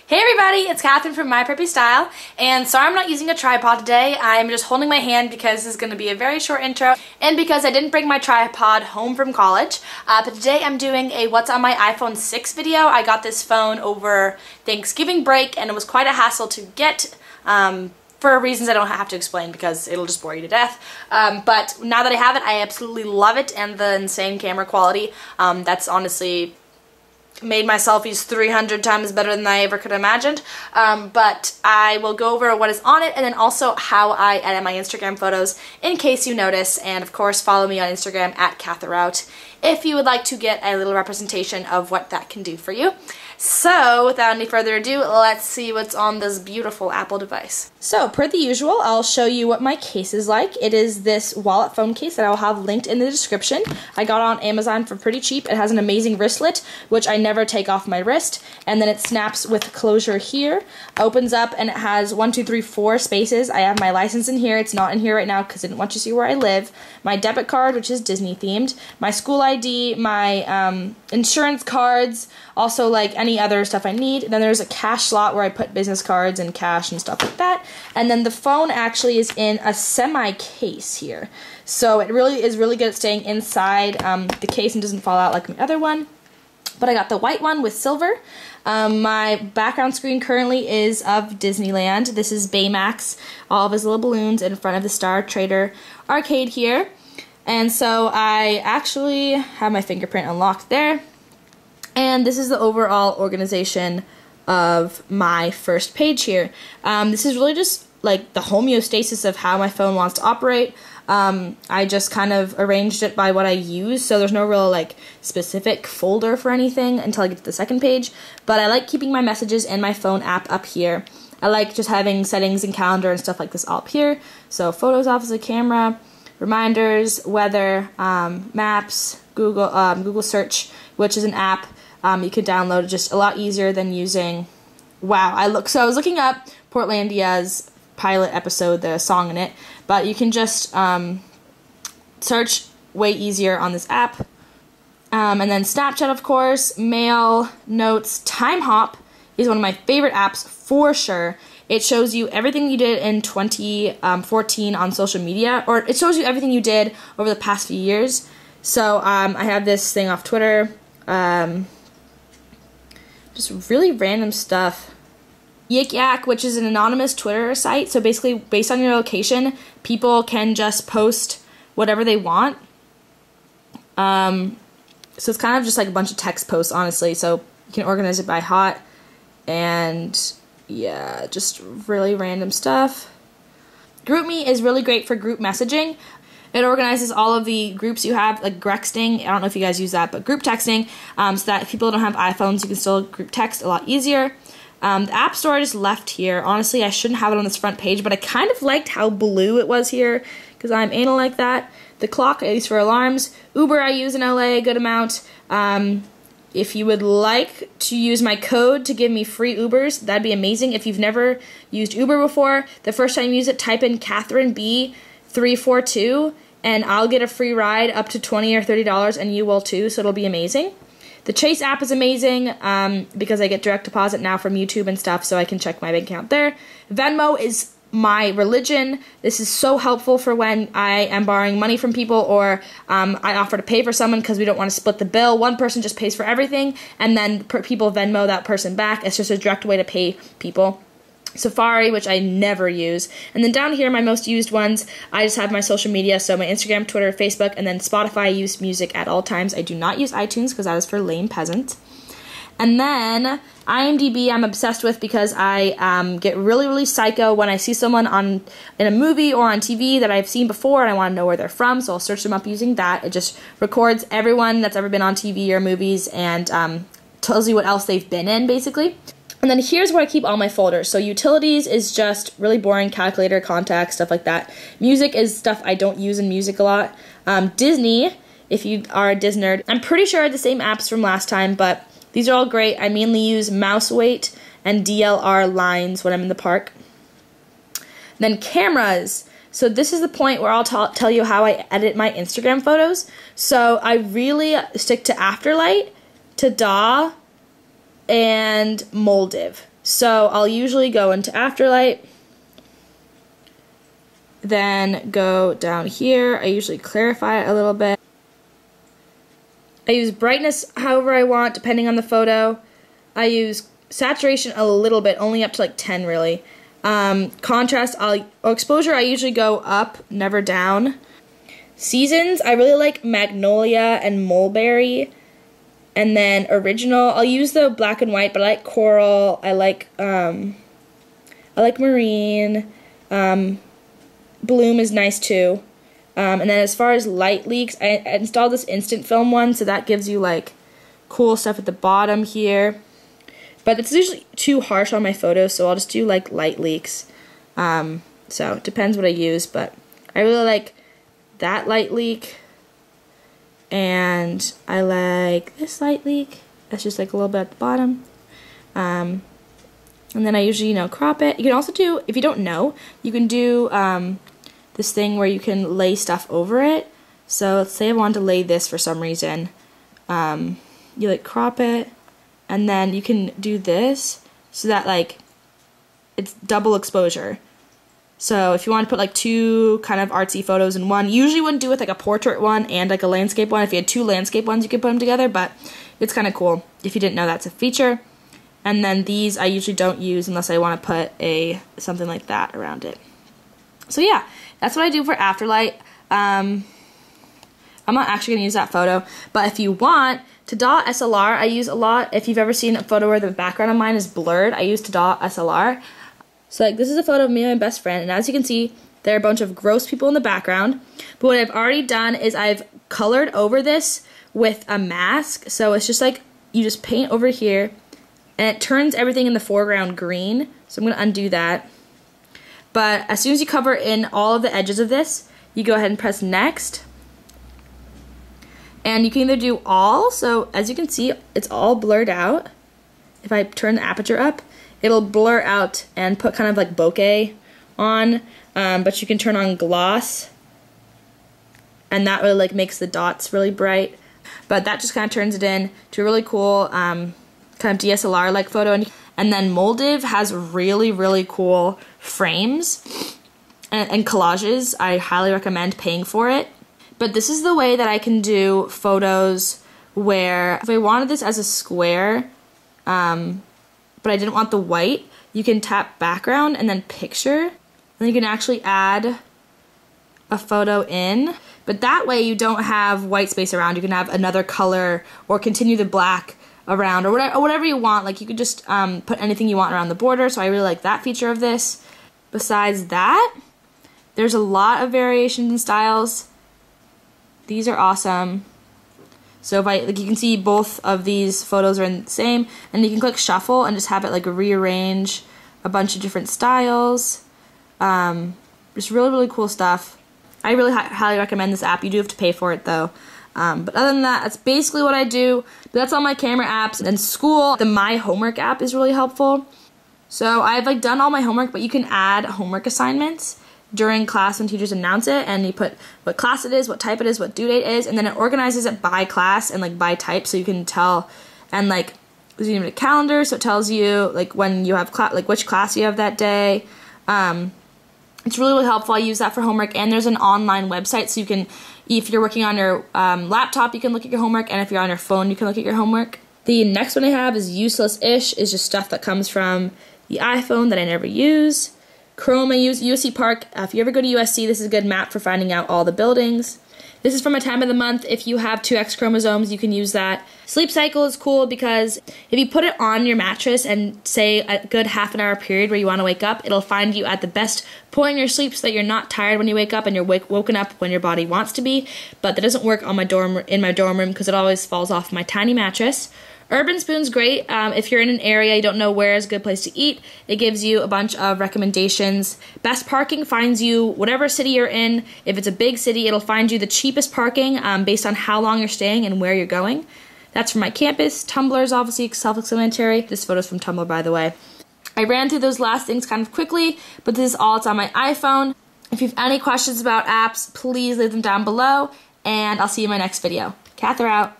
Hey everybody, it's Catherine from My Preppy Style, and sorry I'm not using a tripod today. I'm just holding my hand because this is going to be a very short intro, and because I didn't bring my tripod home from college. But today I'm doing a What's on my iPhone 6 video. I got this phone over Thanksgiving break, and it was quite a hassle to get, for reasons I don't have to explain because it'll just bore you to death. But now that I have it, I absolutely love it, and the insane camera quality. That's honestly made my selfies 300 times better than I ever could have imagined. But I will go over what is on it and then also how I edit my Instagram photos in case you notice. And of course, follow me on Instagram at @CatherOut if you would like to get a little representation of what that can do for you. So, without any further ado, let's see what's on this beautiful Apple device. So, per the usual, I'll show you what my case is like. It is this wallet phone case that I'll have linked in the description. I got it on Amazon for pretty cheap. It has an amazing wristlet, which I never take off my wrist, and then it snaps with closure here, opens up, and it has 1, 2, 3, 4 spaces. I have my license in here. It's not in here right now because I didn't want you to see where I live. My debit card, which is Disney themed, my school ID, my insurance cards, also like any other stuff I need. Then there's a cash slot where I put business cards and cash and stuff like that. And then the phone actually is in a semi-case here. So it really is really good at staying inside the case and doesn't fall out like my other one. But I got the white one with silver. My background screen currently is of Disneyland. This is Baymax, all of his little balloons in front of the Star Trader arcade here. And so I actually have my fingerprint unlocked there. And this is the overall organization of my first page here. This is really just like the homeostasis of how my phone wants to operate. I just kind of arranged it by what I use, so there's no real like specific folder for anything until I get to the second page. But I like keeping my messages and my phone app up here. I like just having settings and calendar and stuff like this all up here. So photos off as a camera, reminders, weather, maps, Google search, which is an app. You can download it just a lot easier than using, so I was looking up Portlandia's pilot episode, the song in it, but you can just search way easier on this app. And then Snapchat, of course, Mail, Notes, Time Hop is one of my favorite apps for sure. It shows you everything you did in 2014 on social media, or it shows you everything you did over the past few years. So I have this thing off Twitter, just really random stuff. Yik Yak, which is an anonymous Twitter site, so basically based on your location, people can just post whatever they want. So it's kind of just like a bunch of text posts, honestly, so you can organize it by hot, and yeah, just really random stuff. GroupMe is really great for group messaging. It organizes all of the groups you have, like Grexting. I don't know if you guys use that, but group texting, so that if people don't have iPhones, you can still group text a lot easier. The App Store I just left here. Honestly, I shouldn't have it on this front page, but I kind of liked how blue it was here, because I'm anal like that. The clock I use for alarms. Uber I use in LA a good amount. If you would like to use my code to give me free Ubers, that'd be amazing. If you've never used Uber before, the first time you use it, type in Catherine B342, and I'll get a free ride up to $20 or $30, and you will too, so it'll be amazing. The Chase app is amazing because I get direct deposit now from YouTube and stuff, so I can check my bank account there. Venmo is my religion. This is so helpful for when I am borrowing money from people, or I offer to pay for someone because we don't want to split the bill. One person just pays for everything, and then people Venmo that person back. It's just a direct way to pay people. Safari, which I never use. And then down here, my most used ones, I just have my social media, so my Instagram, Twitter, Facebook, and then Spotify. I use music at all times. I do not use iTunes because that is for lame peasants. And then IMDb I'm obsessed with because I get really, really psycho when I see someone in a movie or on TV that I've seen before and I want to know where they're from, so I'll search them up using that. It just records everyone that's ever been on TV or movies and tells you what else they've been in, basically. And then here's where I keep all my folders. So utilities is just really boring, calculator, contacts, stuff like that. Music is stuff I don't use in music a lot. Disney, if you are a Disney nerd. I'm pretty sure I had the same apps from last time, but these are all great. I mainly use mouse weight and DLR lines when I'm in the park. Then cameras. So this is the point where I'll tell you how I edit my Instagram photos. So I really stick to Afterlight, to DAW, and Moldiv. So I'll usually go into Afterlight, then go down here. I usually clarify it a little bit. I use brightness however I want, depending on the photo. I use saturation a little bit, only up to like 10 really. Contrast, exposure, I usually go up, never down. Seasons, I really like Magnolia and Mulberry. And then original, I'll use the black and white, but I like coral. I like marine. Bloom is nice too. And then as far as light leaks, I installed this instant film one, so that gives you like cool stuff at the bottom here. But it's usually too harsh on my photos, so I'll just do like light leaks. So it depends what I use, but I really like that light leak. And I like this light leak. That's just like a little bit at the bottom. And then I usually, crop it. You can also do, if you don't know, you can do this thing where you can lay stuff over it. So let's say I wanted to lay this for some reason. You like crop it, and then you can do this so that like it's double exposure. So if you want to put like two kind of artsy photos in one, you usually wouldn't do it with like a portrait one and like a landscape one. If you had two landscape ones, you could put them together, but it's kind of cool if you didn't know that's a feature. And then these I usually don't use unless I want to put something like that around it. So yeah, that's what I do for Afterlight. I'm not actually going to use that photo, but if you want, to draw SLR, I use a lot. If you've ever seen a photo where the background of mine is blurred, I use to draw SLR. So like this is a photo of me and my best friend, and as you can see, there are a bunch of gross people in the background. But what I've already done is I've colored over this with a mask. So it's just like you just paint over here, and it turns everything in the foreground green. So I'm going to undo that. But as soon as you cover in all of the edges of this, you go ahead and press next. And you can either do all, so as you can see, it's all blurred out. If I turn the aperture up, it'll blur out and put kind of like bokeh on, but you can turn on gloss, and that really like makes the dots really bright. But that just kind of turns it in to a really cool kind of DSLR-like photo. And then Moldiv has really, really cool frames and collages. I highly recommend paying for it. But this is the way that I can do photos where if I wanted this as a square, but I didn't want the white, you can tap background and then picture, and then you can actually add a photo in. But that way you don't have white space around. You can have another color or continue the black around or whatever you want. Like you could just put anything you want around the border, so I really like that feature of this. Besides that, there's a lot of variations and styles. These are awesome. So if you can see both of these photos are in the same, and you can click shuffle and just have it like rearrange a bunch of different styles. Just really, really cool stuff. I really highly recommend this app. You do have to pay for it though. But other than that, that's basically what I do. But that's all my camera apps. And school, the My Homework app is really helpful. So I've like done all my homework, but you can add homework assignments during class when teachers announce it, and you put what class it is, what type it is, what due date is, and then it organizes it by class and like by type, so you can tell. And like there's even a calendar, so it tells you like when you have like which class you have that day. It's really, really helpful. I use that for homework, and there's an online website, so you can, if you're working on your laptop, you can look at your homework, and if you're on your phone, you can look at your homework. The next one I have is Useless-ish, is just stuff that comes from the iPhone that I never use. Chrome, I use USC Park. If you ever go to USC, this is a good map for finding out all the buildings. This is from a time of the month. If you have 2 X chromosomes, you can use that. Sleep cycle is cool because if you put it on your mattress and say a good half-an-hour period where you want to wake up, it'll find you at the best point in your sleep so that you're not tired when you wake up and you're woken up when your body wants to be. But that doesn't work on my in my dorm room because it always falls off my tiny mattress. Urban Spoon's great. If you're in an area you don't know where is a good place to eat, it gives you a bunch of recommendations. Best Parking finds you whatever city you're in. If it's a big city, it'll find you the cheapest parking based on how long you're staying and where you're going. That's for my campus. Tumblr is obviously self-explanatory. This photo's from Tumblr, by the way. I ran through those last things kind of quickly, but this is all. It's on my iPhone. If you have any questions about apps, please leave them down below, and I'll see you in my next video. Cather out.